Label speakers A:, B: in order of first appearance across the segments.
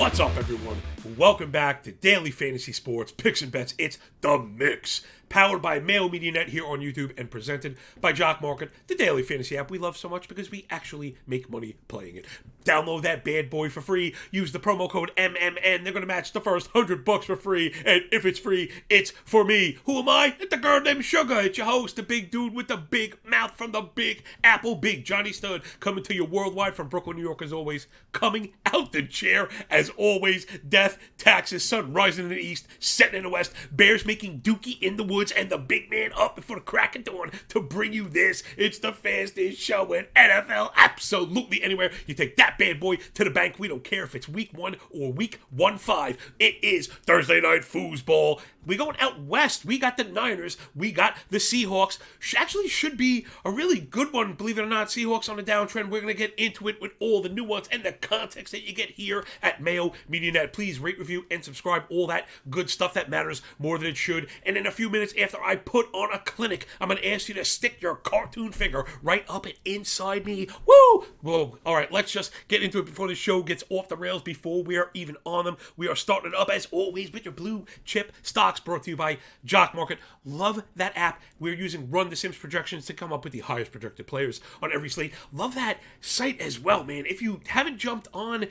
A: What's up, everyone? Welcome back to Daily Fantasy Sports Picks and Bets. It's The Mix, powered by Mayo Media Net here on YouTube and presented by Jock, the daily fantasy app we love so much because we actually make money playing it. Download that bad boy for free. Use the promo code MMN. They're going to match the first $100 for free. And if it's free, it's for me. Who am I? It's the girl named Sugar. It's your host, the big dude with the big mouth from the Big Apple, Big Johnny Stud, coming to you worldwide from Brooklyn, New York, as always. Coming out the chair, as always. Death, taxes, sun rising in the east, setting in the west. Bears making dookie in the woods, and the big man up before the crack of dawn to bring you this. It's the fastest show in NFL absolutely anywhere. You take that bad boy to the bank. We don't care if it's week 1 or week 1-5. It is Thursday Night Foosball. We going out west. We got the Niners. We got the Seahawks. Actually should be a really good one, believe it or not. Seahawks on the downtrend. We're going to get into it with all the nuance and the context that you get here at Mayo Media Net. Please rate, review, and subscribe. All that good stuff that matters more than it should. And in a few minutes after I put on a clinic, I'm going to ask you to stick your cartoon finger right up and inside me. Woo! Whoa. All right, let's just get into it before the show gets off the rails, before we are even on them. We are starting it up, as always, with your blue chip stocks, brought to you by Jock. Love that app. We're using Run the Sims projections to come up with the highest projected players on every slate. Love that site as well, man. If you haven't jumped on,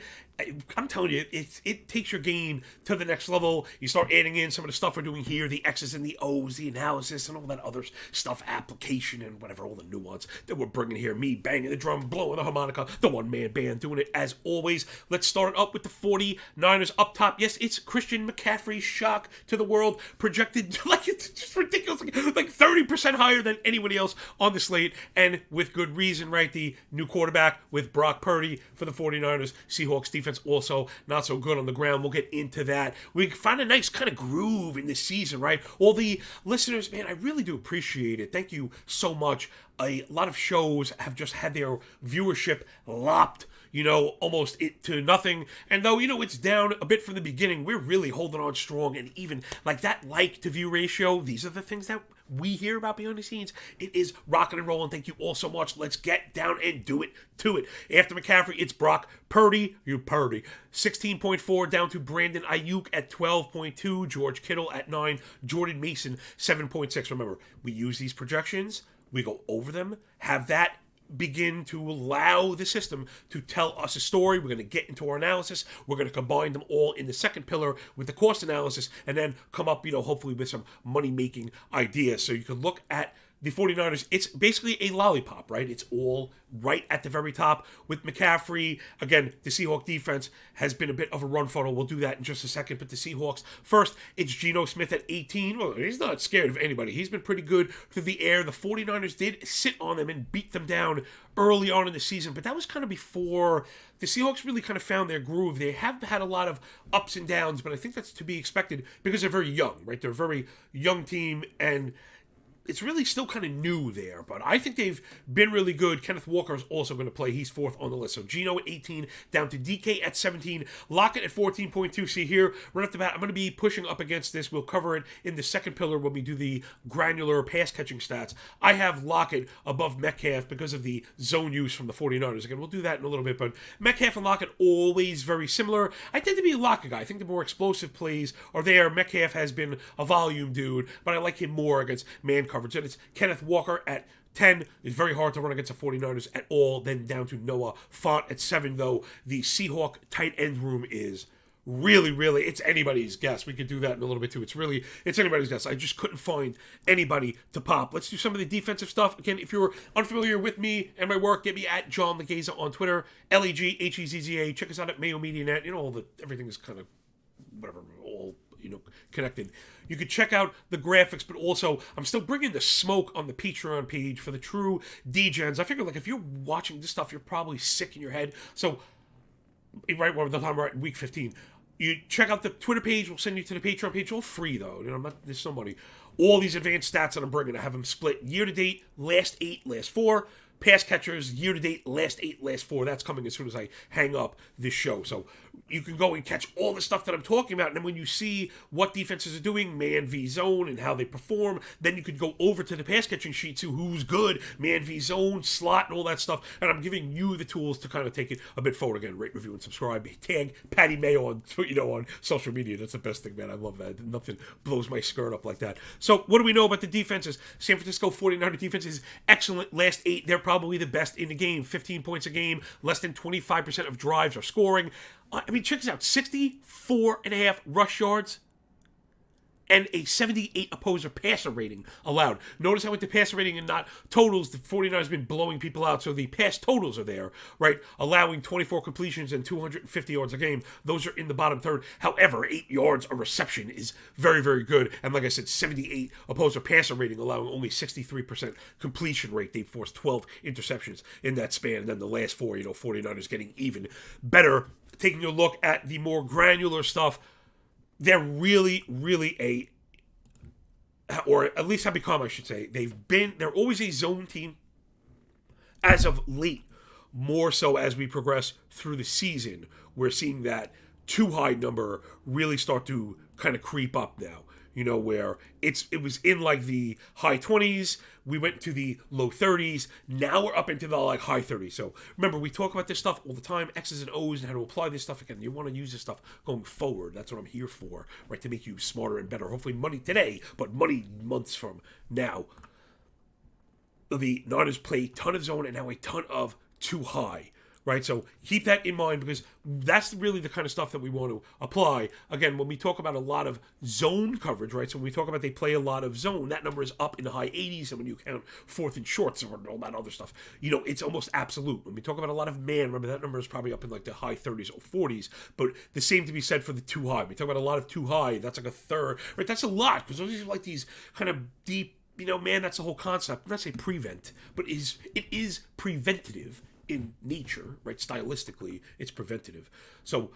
A: I'm telling you, it takes your game to the next level. You start adding in some of the stuff we're doing here, the X's and the O's, the analysis, and all that other stuff, application, and whatever, all the nuance that we're bringing here. Me banging the drum, blowing the harmonica, the one-man band doing it as always. Let's start up with the 49ers up top. Yes, it's Christian McCaffrey's shock to the world, projected like it's just ridiculous, like 30% higher than anybody else on the slate, and with good reason, right? The new quarterback with Brock Purdy for the 49ers. Seahawks defense also not so good on the ground. We'll get into that. We find a nice kind of groove in this season, right? All the listeners, man, I really do appreciate it. Thank you so much. A lot of shows have just had their viewership lopped, almost to nothing. And though, it's down a bit from the beginning, we're really holding on strong. And even like that like to view ratio, these are the things that we hear about behind the scenes. It is rocking and rolling. Thank you all so much. Let's get down and do it to it. After McCaffrey, it's Brock Purdy. 16.4 down to Brandon Ayuk at 12.2. George Kittle at 9. Jordan Mason, 7.6. Remember, we use these projections. We go over them. Have that begin to allow the system to tell us a story. We're going to get into our analysis. We're going to combine them all in the second pillar with the cost analysis, and then come up, hopefully with some money-making ideas. So you can look at the 49ers. It's basically a lollipop, right? It's all right at the very top with McCaffrey. Again, the Seahawks defense has been a bit of a run funnel. We'll do that in just a second. But the Seahawks, first, it's Geno Smith at 18. Well, he's not scared of anybody. He's been pretty good through the air. The 49ers did sit on them and beat them down early on in the season, but that was kind of before the Seahawks really kind of found their groove. They have had a lot of ups and downs, but I think that's to be expected because they're very young, right? They're a very young team, and it's really still kind of new there, but I think they've been really good. Kenneth Walker is also going to play. He's fourth on the list. So Geno at 18, down to DK at 17, Lockett at 14.2. See here, right off the bat, I'm going to be pushing up against this. We'll cover it in the second pillar when we do the granular pass-catching stats. I have Lockett above Metcalf because of the zone use from the 49ers. Again, we'll do that in a little bit, but Metcalf and Lockett always very similar. I tend to be a Lockett guy. I think the more explosive plays are there. Metcalf has been a volume dude, but I like him more against man coverage. And it's Kenneth Walker at 10. It's very hard to run against the 49ers at all. Then down to Noah Fant at 7, though. The Seahawk tight end room is really, it's anybody's guess. We could do that in a little bit too. It's anybody's guess. I just couldn't find anybody to pop. Let's do some of the defensive stuff. Again, if you're unfamiliar with me and my work, get me at John Laghezza on Twitter, Laghezza. Check us out at Mayo Media Net. Everything is kind of whatever, all connected. You could check out the graphics, but also I'm still bringing the smoke on the Patreon page for the true degens. I figure, if you're watching this stuff, you're probably sick in your head. So, right by the time we're at week 15, you check out the Twitter page. We'll send you to the Patreon page. All free, though. There's no money. All these advanced stats that I'm bringing, I have them split year to date, last 8, last 4, pass catchers year to date, last 8, last 4. That's coming as soon as I hang up this show. So you can go and catch all the stuff that I'm talking about. And then when you see what defenses are doing, man v zone, and how they perform, then you could go over to the pass catching sheet to who's good, man v zone, slot, and all that stuff. And I'm giving you the tools to kind of take it a bit forward. Again, rate, review, and subscribe. Tag Patty Mayo on on social media. That's the best thing, man. I love that. Nothing blows my skirt up like that. So what do we know about the defenses? San Francisco 49er defense is excellent. Last 8, they're probably the best in the game. 15 points a game. Less than 25% of drives are scoring. I mean, check this out. 64.5 rush yards and a 78 opposer passer rating allowed. Notice how with the passer rating and not totals, the 49ers have been blowing people out, so the pass totals are there, right? Allowing 24 completions and 250 yards a game. Those are in the bottom third. However, 8 yards a reception is very, very good. And like I said, 78 opposer passer rating, allowing only 63% completion rate. They forced 12 interceptions in that span. And then the last 4, 49ers getting even better. Taking a look at the more granular stuff, they're really, really or at least have become, I should say, they're always a zone team. As of late, more so as we progress through the season, we're seeing that too high number really start to kind of creep up now. Where it was in like the high 20s, we went to the low 30s, now we're up into the like high 30s. So remember, we talk about this stuff all the time, X's and O's, and how to apply this stuff again. You want to use this stuff going forward. That's what I'm here for, right? To make you smarter and better. Hopefully money today, but money months from now. The Niners play a ton of zone and now a ton of too high. Right, so keep that in mind because that's really the kind of stuff that we want to apply. Again, when we talk about a lot of zone coverage, right, so when we talk about they play a lot of zone, that number is up in the high 80s, and when you count fourth and shorts or all that other stuff, it's almost absolute. When we talk about a lot of man, remember that number is probably up in like the high 30s or 40s, but the same to be said for the too high. When we talk about a lot of too high, that's like a third, right, that's a lot, because those are like these kind of deep, man, that's the whole concept. I'm not saying prevent, but it is preventative in nature, right? Stylistically, it's preventative. So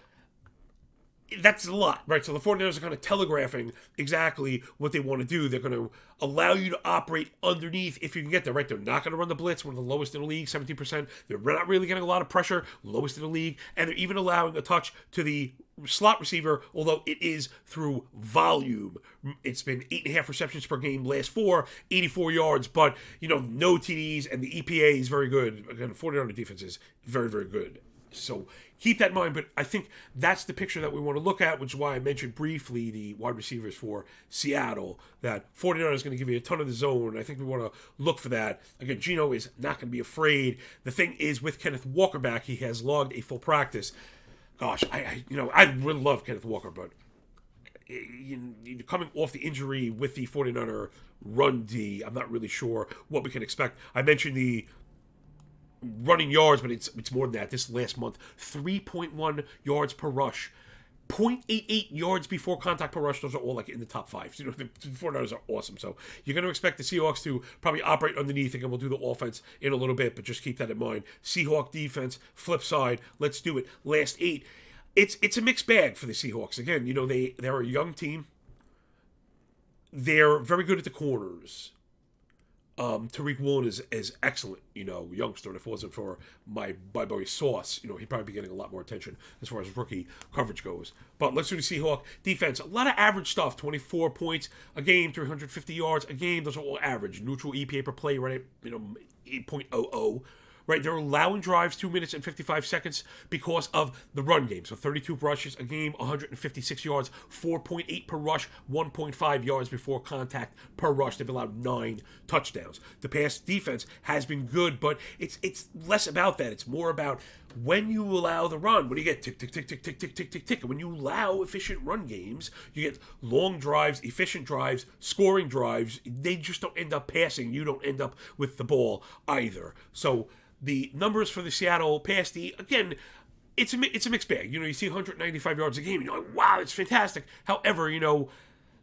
A: that's a lot, right? So the 49ers are kind of telegraphing exactly what they want to do. They're going to allow you to operate underneath if you can get there, right? They're not going to run the blitz, one of the lowest in the league, 17%. They're not really getting a lot of pressure, lowest in the league. And they're even allowing a touch to the slot receiver, although it is through volume. It's been 8.5 receptions per game, last 4, 84 yards, but, no TDs, and the EPA is very good. Again, the 49er defense is very, very good. So keep that in mind, but I think that's the picture that we want to look at, which is why I mentioned briefly the wide receivers for Seattle, that 49 is going to give you a ton of the zone. I think we want to look for that. Again, Geno is not going to be afraid. The thing is, with Kenneth Walker back, he has logged a full practice. Gosh, I really love Kenneth Walker, but coming off the injury with the 49er run D, I'm not really sure what we can expect. I mentioned the running yards, but it's more than that. This last month, 3.1 yards per rush, 0.88 yards before contact per rush. Those are all like in the top 5. So, the 49ers are awesome. So you're going to expect the Seahawks to probably operate underneath. Again, we'll do the offense in a little bit, but just keep that in mind. Seahawk defense, flip side, let's do it. Last 8. It's a mixed bag for the Seahawks. Again, they're a young team. They're very good at the corners. Tariq Woolen is excellent, youngster. And if it wasn't for my boy Sauce, he'd probably be getting a lot more attention as far as rookie coverage goes. But let's do the Seahawk defense. A lot of average stuff. 24 points a game, 350 yards a game. Those are all average. Neutral EPA per play, right at 8.00. Right, they're allowing drives 2 minutes and 55 seconds because of the run game. So 32 rushes a game, 156 yards, 4.8 per rush, 1.5 yards before contact per rush. They've allowed 9 touchdowns. The pass defense has been good, but it's less about that. It's more about when you allow the run. When you get tick, tick, tick, tick, tick, tick, tick, tick, tick. And when you allow efficient run games, you get long drives, efficient drives, scoring drives. They just don't end up passing. You don't end up with the ball either. So the numbers for the Seattle pass D, again, it's a mixed bag. You see 195 yards a game, and you're like, wow, it's fantastic. However,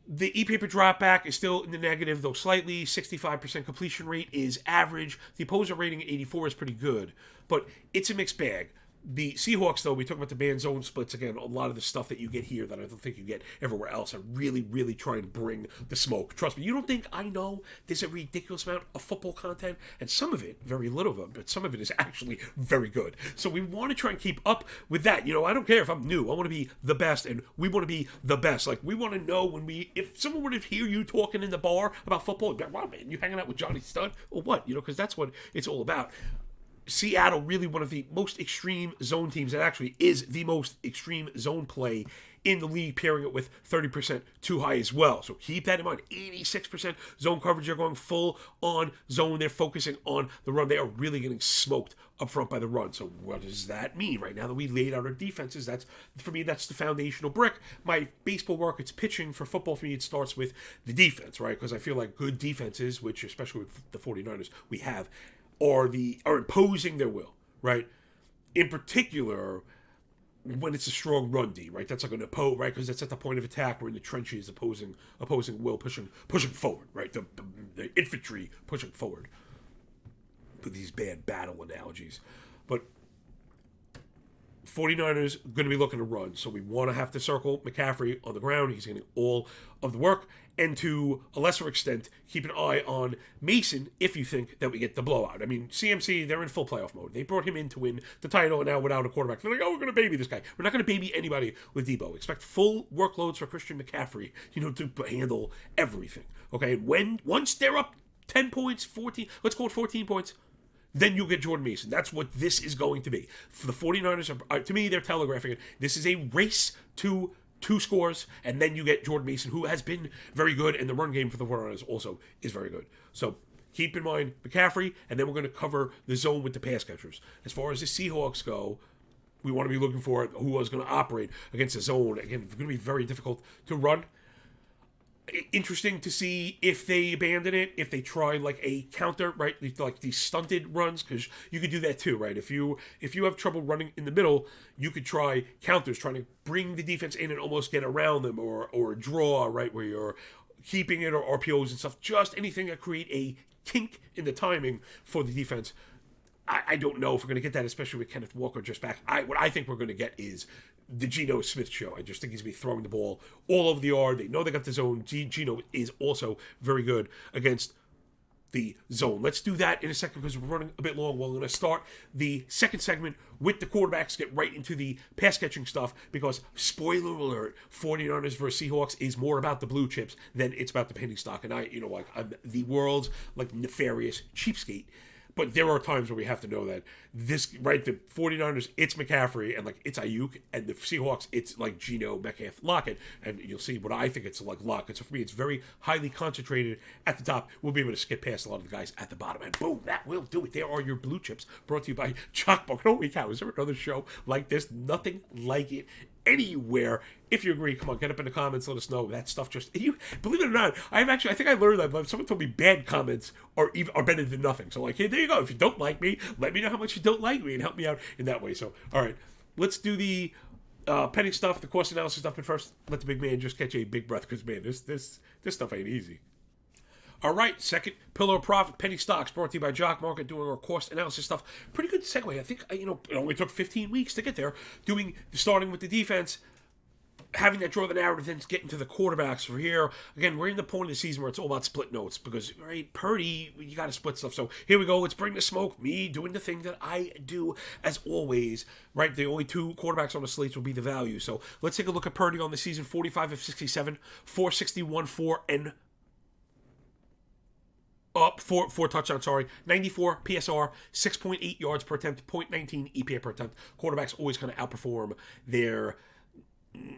A: the EPA per drop back is still in the negative, though slightly. 65% completion rate is average. The opposer rating at 84 is pretty good, but it's a mixed bag. The Seahawks, though, we talk about the man zone splits again. A lot of the stuff that you get here that I don't think you get everywhere else. I really, really try and bring the smoke. Trust me, you don't think I know there's a ridiculous amount of football content, and some of it, very little of it, but some of it is actually very good. So we want to try and keep up with that. You know, I don't care if I'm new. I want to be the best, and we want to be the best. Like, we want to know if someone were to hear you talking in the bar about football, be like, wow, man, you hanging out with Johnny Stud? Or what? You know, because that's what it's all about. Seattle, really one of the most extreme zone teams, and actually is the most extreme zone play in the league, pairing it with 30% too high as well. So keep that in mind. 86% zone coverage. They're going full on zone. They're focusing on the run. They are really getting smoked up front by the run. So what does that mean? Right now that we laid out our defenses, that's, for me, that's the foundational brick. My baseball work, it's pitching. For football, for me, it starts with the defense, right? Because I feel like good defenses, which especially with the 49ers we have, are imposing their will, right? In particular, when it's a strong run D, right? That's like an oppose, right? Because that's at the point of attack. We're in the trenches, opposing will, pushing forward, right? The infantry pushing forward. With these bad battle analogies, but 49ers going to be looking to run, so we want to have to circle McCaffrey on the ground. He's getting all of the work, and to a lesser extent, keep an eye on Mason if you think that we get the blowout. I mean, CMC, they're in full playoff mode. They brought him in to win the title, and now without a quarterback, they're like, oh, we're going to baby this guy. We're not going to baby anybody with Debo. Expect full workloads for Christian McCaffrey, you know, to handle everything. Okay, and once they're up 10 points, 14, let's call it 14 points, then you'll get Jordan Mason. That's what this is going to be. For the 49ers, to me, they're telegraphing it. This is a race to 2 scores, and then you get Jordan Mason, who has been very good, and the run game for the 49ers also is very good. So keep in mind McCaffrey, and then we're going to cover the zone with the pass catchers. As far as the Seahawks go, we want to be looking for who is going to operate against the zone. Again, it's going to be very difficult to run. Interesting to see if they abandon it, if they try like a counter, right? Like these stunted runs, because you could do that too, right? If you have trouble running in the middle, you could try counters, trying to bring the defense in and almost get around them, or draw, right, where you're keeping it, or RPOs and stuff. Just anything that create a kink in the timing for the defense. I don't know if we're going to get that, especially with Kenneth Walker just back. What I think we're going to get is the Geno Smith show. I just think he's going to be throwing the ball all over the yard. They know they got the zone. Geno is also very good against the zone. Let's do that in a second because we're running a bit long. We're going to start the second segment with the quarterbacks, get right into the pass catching stuff because, spoiler alert, 49ers versus Seahawks is more about the blue chips than it's about the penny stock. And I'm the world's nefarious cheapskate. But there are times where we have to know that this, right, the 49ers, it's McCaffrey, and it's Ayuk, and the Seahawks, it's Geno, Metcalf, Lockett, and you'll see what I think it's like Lockett. So for me, it's very highly concentrated at the top. We'll be able to skip past a lot of the guys at the bottom, and boom, that will do it. There are your blue chips, brought to you by Jock. Holy cow, is there another show like this? Nothing like it anywhere. If you agree, come on, get up in the comments, let us know. That stuff just, believe it or not, I think I learned that, but someone told me bad comments are better than nothing. So hey, there you go. If you don't like me, let me know how much you don't like me and help me out in that way. So, all right, let's do the penny stuff, the cost analysis stuff, but first, let the big man just catch a big breath, because man, this stuff ain't easy. All right, second pillar of profit, penny stocks, brought to you by Jock Market, doing our cost analysis stuff. Pretty good segue. I think, it only took 15 weeks to get there, starting with the defense, having that draw the narrative, then getting to the quarterbacks. For here, again, we're in the point of the season where it's all about split notes, because, right, Purdy, you got to split stuff. So here we go. Let's bring the smoke. Me doing the thing that I do, as always, right? The only 2 quarterbacks on the slates will be the value. So let's take a look at Purdy on the season. 45 of 67, 461, 4 four touchdowns, 94 PSR, 6.8 yards per attempt, 0.19 EPA per attempt. Quarterbacks always kind of outperform their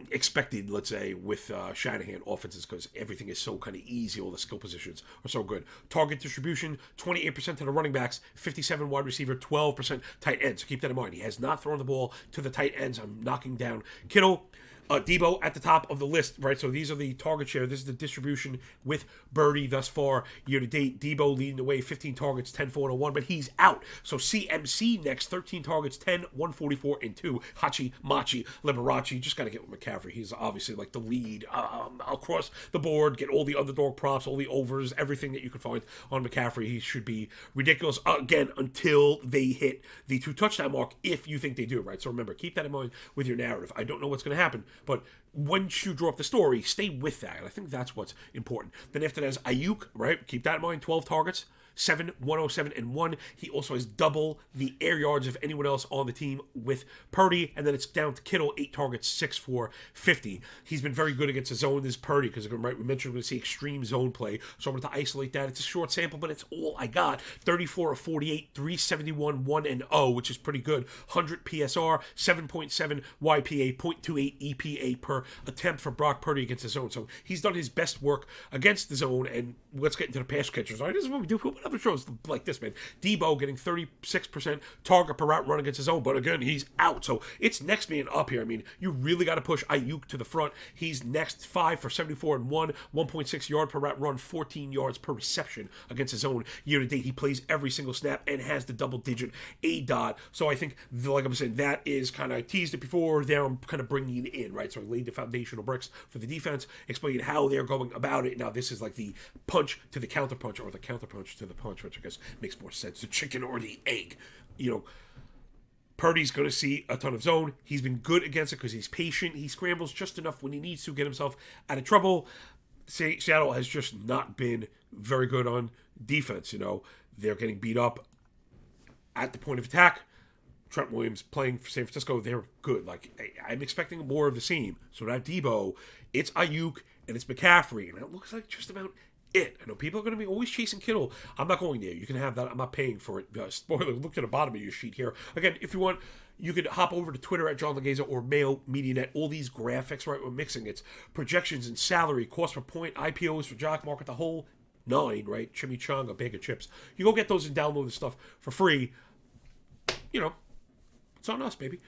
A: expected, let's say, with Shanahan offenses, because everything is so kind of easy. All the skill positions are so good. Target distribution, 28% to the running backs, 57 wide receiver, 12% tight ends. So keep that in mind. He has not thrown the ball to the tight ends. I'm knocking down Kittle. Debo at the top of the list, right? So these are the target share. This is the distribution with Birdie thus far year to date. Debo leading the way, 15 targets, 10, 4, and 1, but he's out. So CMC next, 13 targets, 10, 144, and 2. Hachi, Machi, Liberace. Just got to get with McCaffrey. He's obviously like the lead across the board. Get all the underdog props, all the overs, everything that you can find on McCaffrey. He should be ridiculous, again, until they hit the 2 touchdown mark, if you think they do, right? So remember, keep that in mind with your narrative. I don't know what's going to happen, but once you draw up the story, stay with that. And I think that's what's important. Then after that is Ayuk, right? Keep that in mind. 12 targets, 7, 107, and 1. He also has double the air yards of anyone else on the team with Purdy. And then it's down to Kittle, 8 targets, 6 for 50. He's been very good against the zone, this Purdy, because right, we mentioned we're going to see extreme zone play. So I'm going to isolate that. It's a short sample, but it's all I got. 34 of 48, 371, 1-0, which is pretty good. 100 PSR, 7.7 YPA, 0.28 EPA per attempt for Brock Purdy against the zone. So he's done his best work against the zone. And let's get into the pass catchers. All right, this is what we do. Other shows like this, man. Debo getting 36% target per route run against his own, but again, he's out. So it's next man up here. I mean, you really got to push Ayuk to the front. He's next, 5 for 74 and 1, 1.6 yard per route run, 14 yards per reception against his own year to date. He plays every single snap and has the double-digit A-dot. So I think, like I'm saying, that is kind of teased it before. There I'm kind of bringing it in, right? So I laid the foundational bricks for the defense, explained how they're going about it. Now this is like the punch to the counterpunch, or the counterpunch to the punch, which I guess makes more sense. The chicken or the egg. You know, Purdy's going to see a ton of zone. He's been good against it because he's patient. He scrambles just enough when he needs to get himself out of trouble. Seattle has just not been very good on defense. You know, they're getting beat up at the point of attack. Trent Williams playing for San Francisco, they're good. Like, I'm expecting more of the same. So now Debo, it's Ayuk, and it's McCaffrey, and it looks like just about it. I know people are going to be always chasing Kittle. I'm not going there. You can have that. I'm not paying for it. Spoiler, look to the bottom of your sheet here. Again, if you want, you could hop over to Twitter at John Laghezza or Mayo MediaNet. All these graphics, right, we're mixing. It's projections and salary, cost per point, IPOs for Jock Market, the whole 9, right? Chimichanga, bag of chips. You go get those and download the stuff for free. You know, it's on us, baby.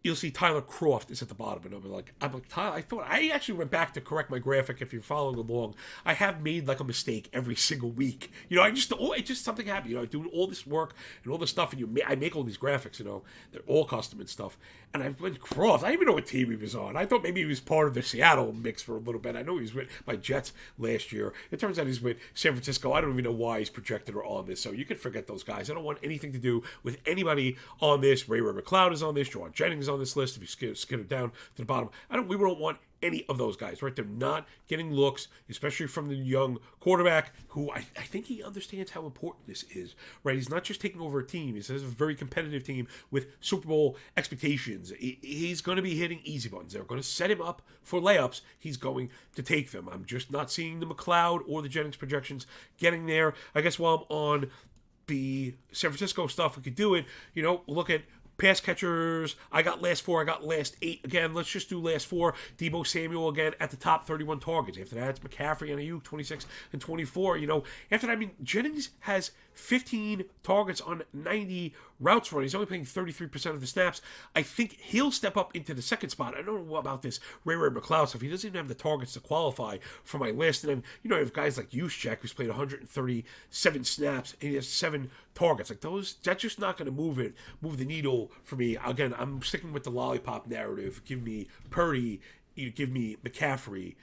A: You'll see Tyler Croft is at the bottom, and I'm like, Tyler, I thought, I actually went back to correct my graphic. If you're following along, I have made like a mistake every single week. You know, it just something happened. You know, doing all this work and all this stuff, and I make all these graphics. You know, they're all custom and stuff. And I went Croft. I didn't even know what team he was on. I thought maybe he was part of the Seattle mix for a little bit. I know he was with my Jets last year. It turns out he's with San Francisco. I don't even know why he's projected or on this. So you can forget those guys. I don't want anything to do with anybody on this. Ray McLeod is on this. Juwan Jennings on this list. If you skid it down to the bottom, we don't want any of those guys, right? They're not getting looks, especially from the young quarterback who I think he understands how important this is, right? He's not just taking over a team. He's a very competitive team with Super Bowl expectations. He's going to be hitting easy buttons. They're going to set him up for layups. He's going to take them. I'm just not seeing the McLeod or the Jennings projections getting there. I guess while I'm on the San Francisco stuff, we could do it. You know, look at pass catchers. I got last 4. I got last 8. Again, let's just do last 4. Debo Samuel again at the top, 31 targets. After that, it's McCaffrey and Ayuk, 26 and 24. You know, after that, I mean, Jennings has 15 targets on 90 routes run. He's only playing 33% of the snaps. I think he'll step up into the second spot. I don't know about this Ray McLeod stuff. He doesn't even have the targets to qualify for my list. And then, you know, I have guys like Juszczyk, who's played 137 snaps, and he has 7 targets. Like those, that's just not going to move the needle for me. Again, I'm sticking with the lollipop narrative. Give me Purdy, give me McCaffrey,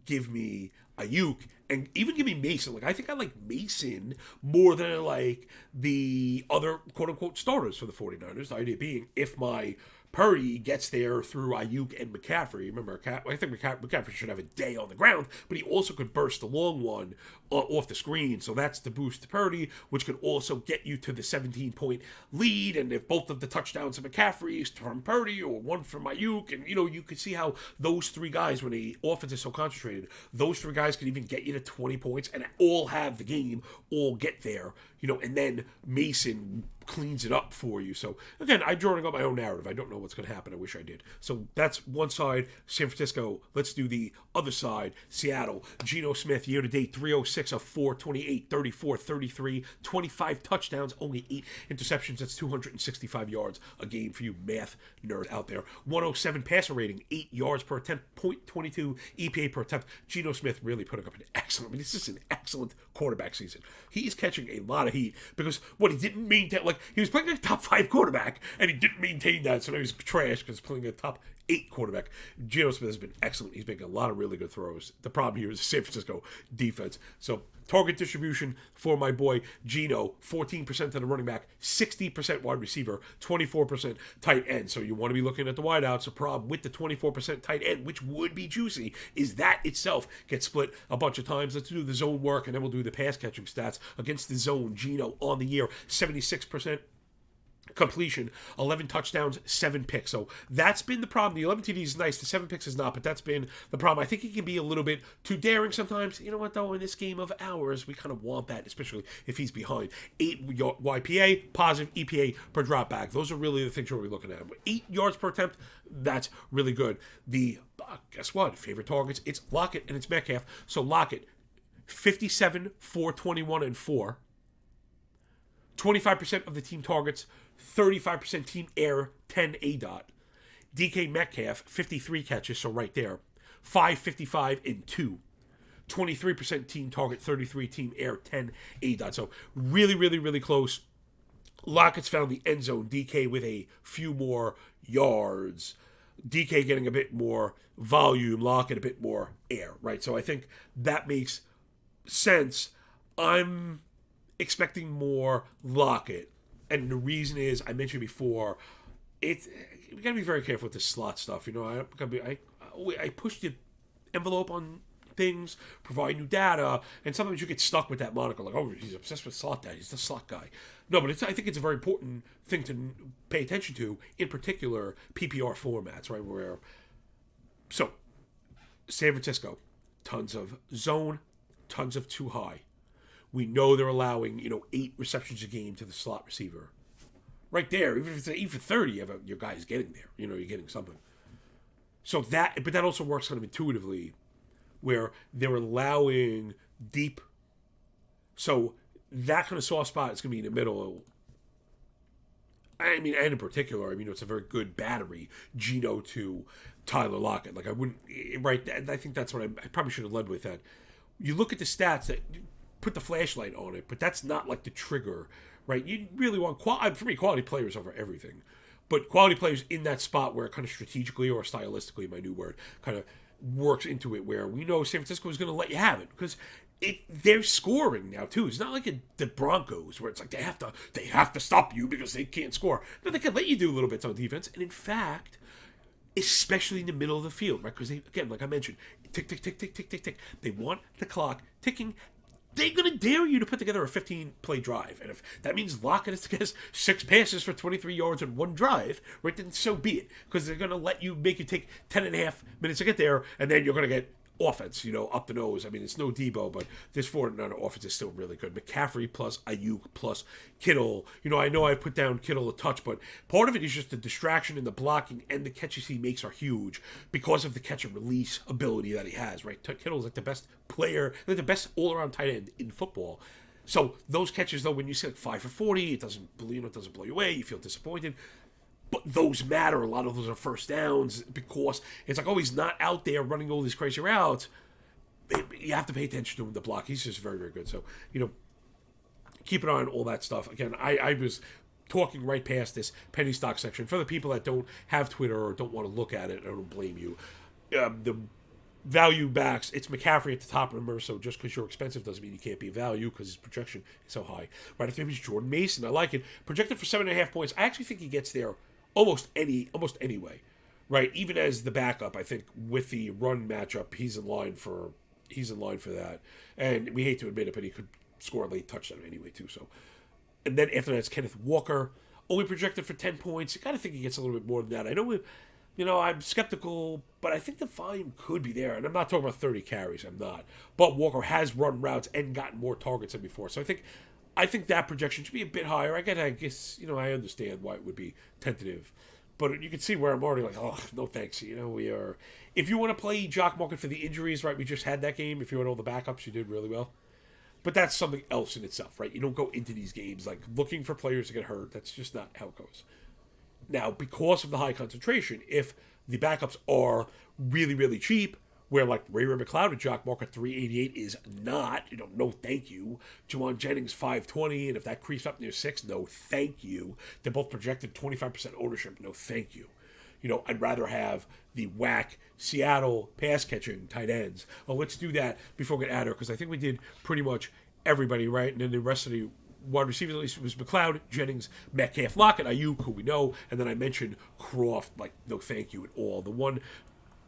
A: give me Ayuk, and even give me Mason. Like, I think I like Mason more than I like the other quote-unquote starters for the 49ers. The idea being, if my Purdy gets there through Ayuk and McCaffrey. Remember, I think McCaffrey should have a day on the ground, but he also could burst a long one off the screen. So that's the boost to Purdy, which could also get you to the 17-point lead. And if both of the touchdowns of McCaffrey is from Purdy or one from Ayuk, and, you know, you could see how those 3 guys, when the offense is so concentrated, those 3 guys could even get you to 20 points and all have the game, all get there, you know, and then Mason cleans it up for you. So again, I'm drawing up my own narrative. I don't know what's going to happen. I wish I did. So that's one side, San Francisco. Let's do the other side, Seattle. Geno Smith, year to date, 306 of 428, 34, 33, 25 touchdowns, only 8 interceptions. That's 265 yards a game for you math nerd out there. 107 passer rating, 8 yards per attempt, .22 EPA per attempt. Geno Smith really putting up an excellent, this is an excellent quarterback season. He's catching a lot of heat because what he didn't maintain, like he was playing a top 5 quarterback and he didn't maintain that, so now he's trash because he's playing a top 8 quarterback. Geno Smith has been excellent. He's making a lot of really good throws. The problem here is the San Francisco defense. So target distribution for my boy Geno, 14% to the running back, 60% wide receiver, 24% tight end. So you want to be looking at the wideouts. The problem with the 24% tight end, which would be juicy, is that itself gets split a bunch of times. Let's do the zone work, and then we'll do the pass catching stats. Against the zone, Geno on the year, 76% completion, 11 touchdowns, 7 picks. So that's been the problem. The 11 TDs is nice. The 7 picks is not, but that's been the problem. I think he can be a little bit too daring sometimes. You know what, though? In this game of ours, we kind of want that, especially if he's behind. 8 YPA, positive EPA per drop back. Those are really the things we're looking at. 8 yards per attempt, that's really good. The, guess what? Favorite targets, it's Lockett and it's Metcalf. So Lockett, 57, 421, and 4. 25% of the team targets, 35% team air, 10 ADOT. DK Metcalf, 53 catches, so right there. 555 and 2. 23% team target, 33 team air, 10 ADOT. So really, really, really close. Lockett's found the end zone. DK with a few more yards. DK getting a bit more volume. Lockett a bit more air, right? So I think that makes sense. I'm expecting more Lockett. And the reason is, I mentioned before, we gotta be very careful with this slot stuff. You know, I push the envelope on things, provide new data, and sometimes you get stuck with that moniker, like, oh, he's obsessed with slot data, he's the slot guy. No, but I think it's a very important thing to pay attention to, in particular, PPR formats, right? So, San Francisco, tons of zone, tons of too high. We know they're allowing, 8 receptions a game to the slot receiver. Right there, even if it's 8 for 30, your guy's getting there. You're getting something. So but that also works kind of intuitively, where they're allowing deep. So that kind of soft spot is going to be in the middle. And in particular, it's a very good battery, Geno to Tyler Lockett. Like, I wouldn't, right? I think that's what I probably should have led with that. You look at the stats that put the flashlight on it, but that's not like the trigger, right? You really want, for me, quality players over everything. But quality players in that spot where it kind of strategically or stylistically, my new word, kind of works into it, where we know San Francisco is going to let you have it because they're scoring now too. It's not like the Broncos where it's like they have to stop you because they can't score. No, they can let you do little bits on defense, and in fact, especially in the middle of the field, right? Because again, like I mentioned, tick, tick, tick, tick, tick, tick, tick. They want the clock ticking. They're going to dare you to put together a 15-play drive. And if that means Lockett gets 6 passes for 23 yards on one drive, right, then so be it. Because they're going to make you take 10 and a half minutes to get there, and then you're going to get offense, up the nose. It's no Debo, but this 49er offense is still really good. McCaffrey plus Ayuk plus Kittle. I know I put down Kittle a touch, but part of it is just the distraction and the blocking and the catches he makes are huge because of the catch and release ability that he has, right? Kittle's like the best player, like the best all-around tight end in football. So those catches, though, when you see like 5 for 40, it doesn't blow you away. You feel disappointed. But those matter. A lot of those are first downs because it's like, oh, he's not out there running all these crazy routes. You have to pay attention to him, the block. He's just very, very good. So, keep an eye on all that stuff. Again, I was talking right past this penny stock section. For the people that don't have Twitter or don't want to look at it, I don't blame you. The value backs, it's McCaffrey at the top, remember, so just because you're expensive doesn't mean you can't be a value because his projection is so high. Right after him is Jordan Mason. I like it. Projected for 7.5 points. I actually think he gets there almost anyway, right? Even as the backup, I think with the run matchup, he's in line for that. And we hate to admit it, but he could score a late touchdown anyway too. So, and then after that, it's Kenneth Walker, only projected for 10 points. You got to think he gets a little bit more than that. I know I'm skeptical, but I think the volume could be there. And I'm not talking about 30 carries. I'm not. But Walker has run routes and gotten more targets than before. So I think that projection should be a bit higher. I guess I understand why it would be tentative. But you can see where I'm already like, oh, no thanks. We are. If you want to play Jock Market for the injuries, right? We just had that game. If you want all the backups, you did really well. But that's something else in itself, right? You don't go into these games like looking for players to get hurt. That's just not how it goes. Now, because of the high concentration, if the backups are really, really cheap, where like Ray McLeod at Jock Market 388 is not, no thank you. Juwan Jennings 520, and if that creeps up near 6, no thank you. They're both projected 25% ownership, no thank you. I'd rather have the whack Seattle pass catching tight ends. Well, let's do that before we get out of here, because I think we did pretty much everybody, right? And then the rest of the wide receivers, at least, was McLeod, Jennings, Metcalf, Lockett, Ayuk, who we know, and then I mentioned Croft, like, no thank you at all. The one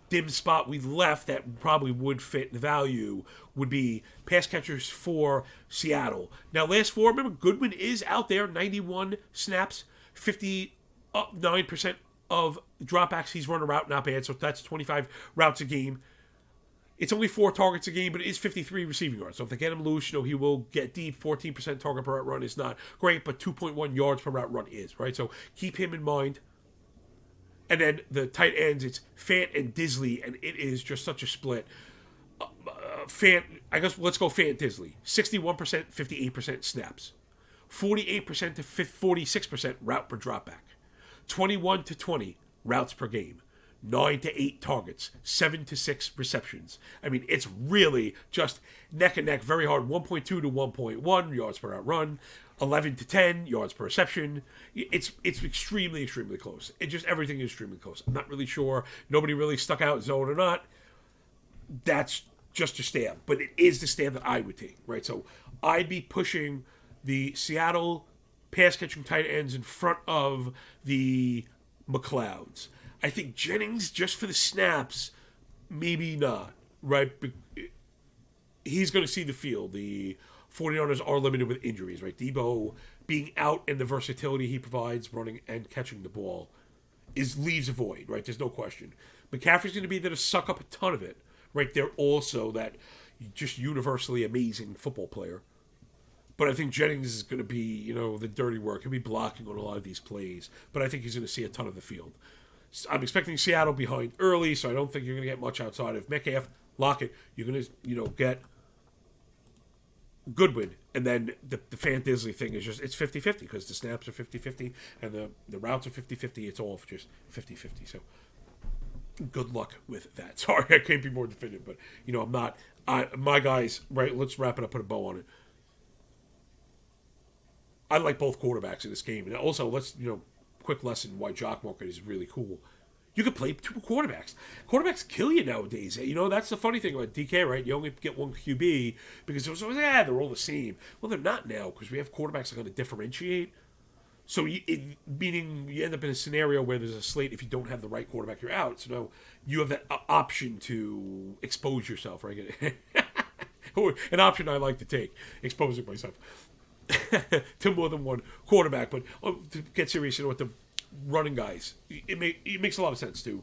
A: dim spot we left that probably would fit the value would be pass catchers for Seattle. Now, last 4, remember, Goodwin is out there, 91 snaps, 59% of dropbacks. He's run a route, not bad, so that's 25 routes a game. It's only 4 targets a game, but it is 53 receiving yards. So if they get him loose, he will get deep. 14% target per route run is not great, but 2.1 yards per route run is, right? So keep him in mind. And then the tight ends, it's Fant and Disley, and it is just such a split. Fant, I guess let's go Fant Disley. 61%, 58% snaps. 48% to 46% route per dropback. 21 to 20 routes per game. 9 to 8 targets, 7 to 6 receptions. I mean, it's really just neck and neck, very hard. 1.2 to 1.1 yards per out run, 11 to 10 yards per reception. It's extremely, extremely close. Everything is extremely close. I'm not really sure. Nobody really stuck out zone or not. That's just a stab, but it is the stab that I would take, right? So I'd be pushing the Seattle pass catching tight ends in front of the McLeods. I think Jennings, just for the snaps, maybe not, right? He's going to see the field. The 49ers are limited with injuries, right? Debo being out and the versatility he provides running and catching the ball leaves a void, right? There's no question. McCaffrey's going to be there to suck up a ton of it, right? They're also that just universally amazing football player. But I think Jennings is going to be, the dirty work. He'll be blocking on a lot of these plays. But I think he's going to see a ton of the field. I'm expecting Seattle behind early, so I don't think you're going to get much outside of Metcalf, Lockett. You're going to, get Goodwin. And then the Fant Disley thing is it's 50-50 because the snaps are 50-50 and the routes are 50-50. It's all just 50-50. So good luck with that. Sorry, I can't be more definitive, but, I'm not. My guys, right, let's wrap it up, put a bow on it. I like both quarterbacks in this game. And also, let's, quick lesson why Jock Market is really cool. You could play 2 quarterbacks. Quarterbacks kill you nowadays. That's the funny thing about DK, right? You only get 1 QB because it was always, they're all the same. Well, they're not now because we have quarterbacks that are going to differentiate. So, meaning you end up in a scenario where there's a slate. If you don't have the right quarterback, you're out. So now you have that option to expose yourself, right? An option I like to take, exposing myself. To more than one quarterback, but to get serious, with the running guys, it makes a lot of sense to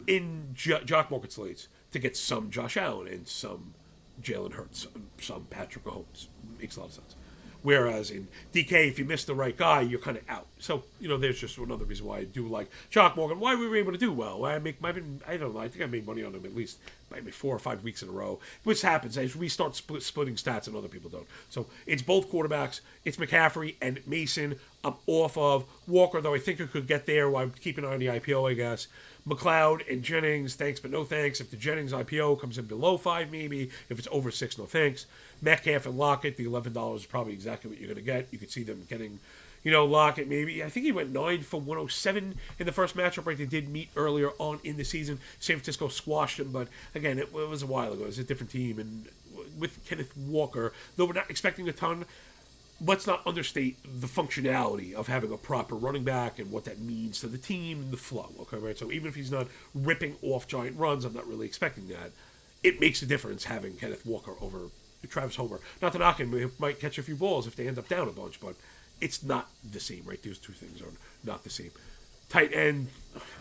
A: in Jock Market slates to get some Josh Allen and some Jalen Hurts, some Patrick Mahomes. Makes a lot of sense. Whereas in DK, if you miss the right guy, you're kind of out. So, there's just another reason why I do like Jock Morgan. Why we were able to do well. I don't know, I think I made money on him at least maybe 4 or 5 weeks in a row. Which happens as we start splitting stats and other people don't. So it's both quarterbacks. It's McCaffrey and Mason. I'm off of Walker, though I think I could get there while I'm keeping an eye on the IPO, I guess. McLeod and Jennings, thanks but no thanks. If the Jennings IPO comes in below 5, maybe. If it's over 6, no thanks. Metcalf and Lockett, the $11 is probably exactly what you're going to get. You could see them getting, Lockett maybe. I think he went 9 for 107 in the first matchup, right? They did meet earlier on in the season. San Francisco squashed him, but again, it was a while ago. It was a different team. And with Kenneth Walker, though we're not expecting a ton, let's not understate the functionality of having a proper running back and what that means to the team and the flow, okay, right? So even if he's not ripping off giant runs, I'm not really expecting that. It makes a difference having Kenneth Walker over Travis Homer. Not to knock him, he might catch a few balls if they end up down a bunch, but it's not the same, right? Those two things are not the same. Tight end,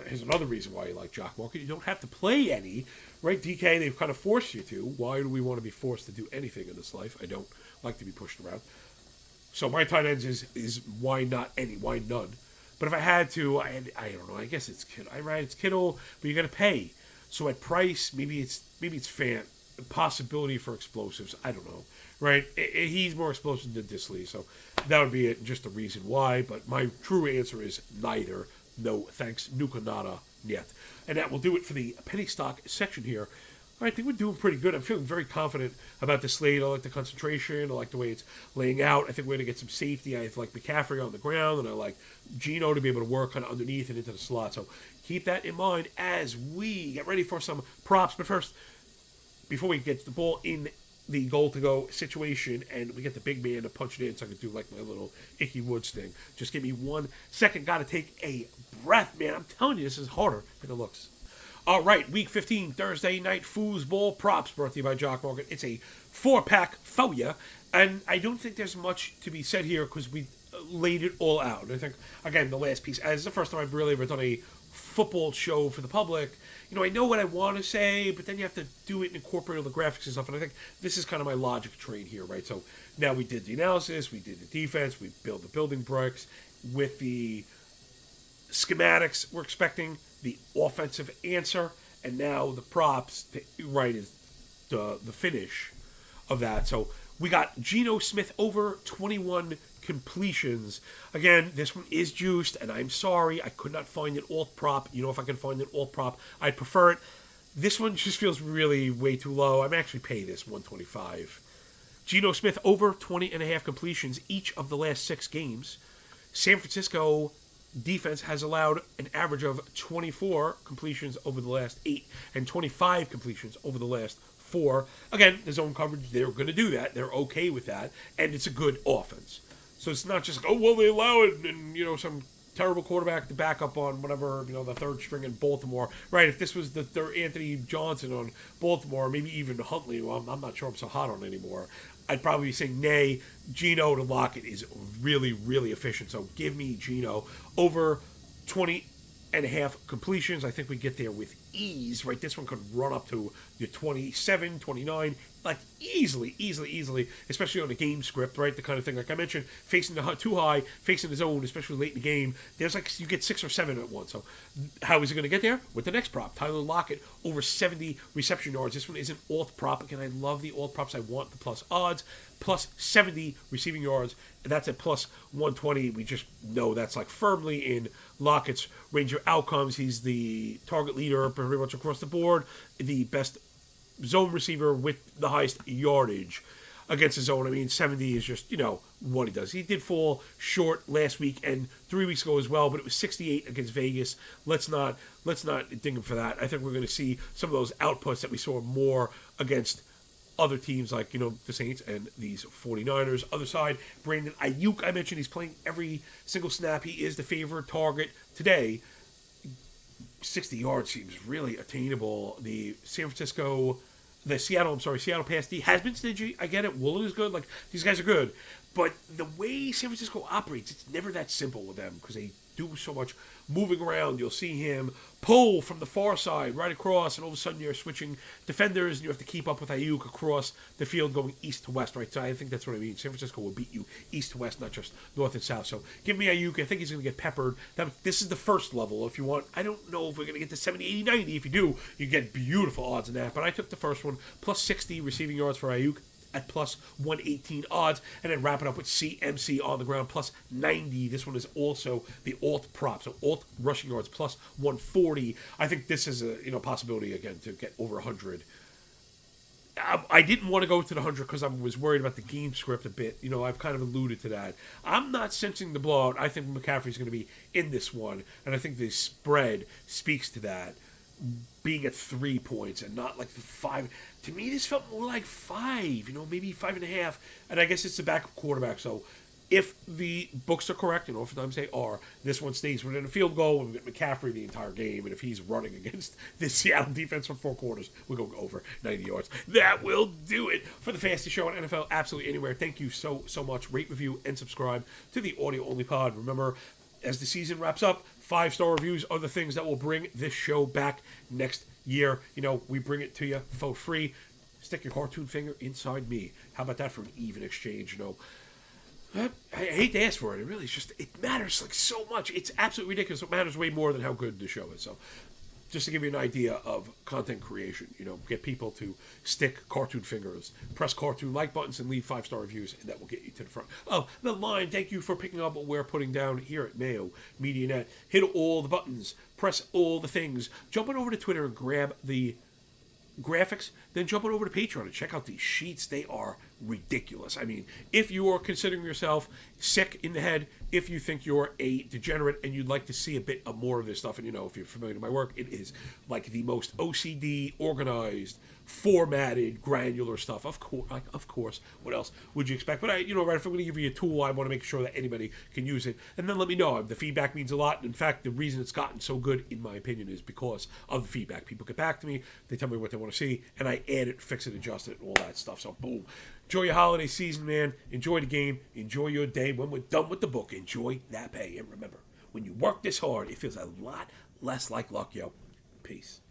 A: here's another reason why you like Jock Market. You don't have to play any, right? DK, they've kind of forced you to. Why do we want to be forced to do anything in this life? I don't like to be pushed around. So my tight ends is why not any? Why none? But if I had to, I don't know. I guess it's Kittle. It's Kittle, but you're gonna pay. So at price, maybe it's Fant. Possibility for explosives. I don't know. Right? He's more explosive than Disley, so that would be it. Just the reason why. But my true answer is neither. No thanks. Nuka nada yet. And that will do it for the penny stock section here. I think we're doing pretty good. I'm feeling very confident about the slate. I like the concentration. I like the way it's laying out. I think we're going to get some safety. I like McCaffrey on the ground, and I like Geno to be able to work kind of underneath and into the slot. So keep that in mind as we get ready for some props. But first, before we get the ball in the goal-to-go situation and we get the big man to punch it in so I can do like my little Icky Woods thing, just give me 1 second. Got to take a breath, man. I'm telling you, this is harder than it looks. All right, Week 15, Thursday night foosball props brought to you by Jock Market. It's a 4-pack for you, and I don't think there's much to be said here because we laid it all out. And I think, again, the last piece, as the first time I've really ever done a football show for the public, I know what I want to say, but then you have to do it and incorporate all the graphics and stuff, and I think this is kind of my logic train here, right? So now we did the analysis, we did the defense, we built the building bricks with the schematics we're expecting, the offensive answer, and now the props, right, is the finish of that. So we got Geno Smith over 21 completions. Again, this one is juiced, and I'm sorry, I could not find an alt prop. If I can find an alt prop, I'd prefer it. This one just feels really way too low. I'm actually paying this $125. Geno Smith over 20.5 completions each of the last 6 games. San Francisco defense has allowed an average of 24 completions over the last 8 and 25 completions over the last 4. Again, the zone coverage, they're going to do that. They're okay with that, and it's a good offense. So it's not just, they allow it, and, some terrible quarterback to back up on whatever, the third string in Baltimore. Right, if this was the third Anthony Johnson on Baltimore, maybe even Huntley, well, I'm not sure I'm so hot on anymore, I'd probably be saying, nay, Geno to Lockett is really, really efficient. So give me Geno over 20.5 completions. I think we get there with ease, right? This one could run up to the 27, 29, like easily, especially on the game script, right? The kind of thing, like I mentioned, facing the too high, facing the zone, especially late in the game. There's you get 6 or 7 at once. So how is it going to get there? With the next prop, Tyler Lockett over 70 reception yards. This one is an alt prop. Again, I love the alt props. I want the plus odds. Plus 70 receiving yards, and that's at plus 120. We just know that's firmly in Lockett's range of outcomes. He's the target leader pretty much across the board, the best zone receiver with the highest yardage against the zone. 70 is just, what he does. He did fall short last week and 3 weeks ago as well, but it was 68 against Vegas. Let's not ding him for that. I think we're going to see some of those outputs that we saw more against other teams like, the Saints and these 49ers. Other side, Brandon Ayuk, I mentioned he's playing every single snap. He is the favorite target today. 60 yards seems really attainable. The Seattle pass D has been stingy. I get it. Woolen is good. These guys are good. But the way San Francisco operates, it's never that simple with them because they do so much moving around. You'll see him pull from the far side right across, and all of a sudden you're switching defenders, and you have to keep up with Ayuk across the field going east to west, right? So I think that's what I mean. San Francisco will beat you east to west, not just north and south. So give me Ayuk. I think he's going to get peppered. This is the first level. If you want, I don't know if we're going to get to 70, 80, 90. If you do, you get beautiful odds in that. But I took the first one, plus 60 receiving yards for Ayuk at plus 118 odds, and then wrap it up with CMC on the ground plus 90. This one is also the alt prop, so alt rushing yards plus 140. I think this is a possibility again to get over 100. I didn't want to go to the 100 because I was worried about the game script a bit. I've kind of alluded to that. I'm not sensing the blowout. I think McCaffrey's going to be in this one, and I think the spread speaks to that. Being at 3 points and not the 5. To me, this felt more like 5, maybe 5.5. And I guess it's the backup quarterback. So if the books are correct, and oftentimes they are, this one stays within a field goal, and we get McCaffrey the entire game. And if he's running against the Seattle defense for 4 quarters, we'll go over 90 yards. That will do it for the fastest show on NFL absolutely anywhere. Thank you so much. Rate, review, and subscribe to the audio-only pod. Remember, as the season wraps up, 5-star reviews are the things that will bring this show back next year. You know, we bring it to you for free. Stick your cartoon finger inside me. How about that for an even exchange? You know, I hate to ask for it. It really is just, it matters like so much. It's absolutely ridiculous. It matters way more than how good the show is. So just to give you an idea of content creation, you know, get people to stick cartoon fingers, press cartoon like buttons, and leave 5-star reviews, and that will get you to the front. Oh, the line, thank you for picking up what we're putting down here at Mayo Media Net. Hit all the buttons, press all the things, jump on over to Twitter and grab the graphics, then jump on over to Patreon and check out these sheets. They are ridiculous. I mean, if you are considering yourself sick in the head, if you think you're a degenerate and you'd like to see a bit of more of this stuff, and you know, if you're familiar with my work, it is like the most OCD, organized, formatted, granular stuff. Of course, what else would you expect? But if I'm going to give you a tool, I want to make sure that anybody can use it, and then let me know. The feedback means a lot. In fact, the reason it's gotten so good, in my opinion, is because of the feedback. People get back to me, they tell me what they want to see, and I add it, fix it, adjust it, and all that stuff. So boom. Enjoy your holiday season, man. Enjoy the game. Enjoy your day. When we're done with the book, enjoy that pay. And remember, when you work this hard, it feels a lot less like luck, yo. Peace.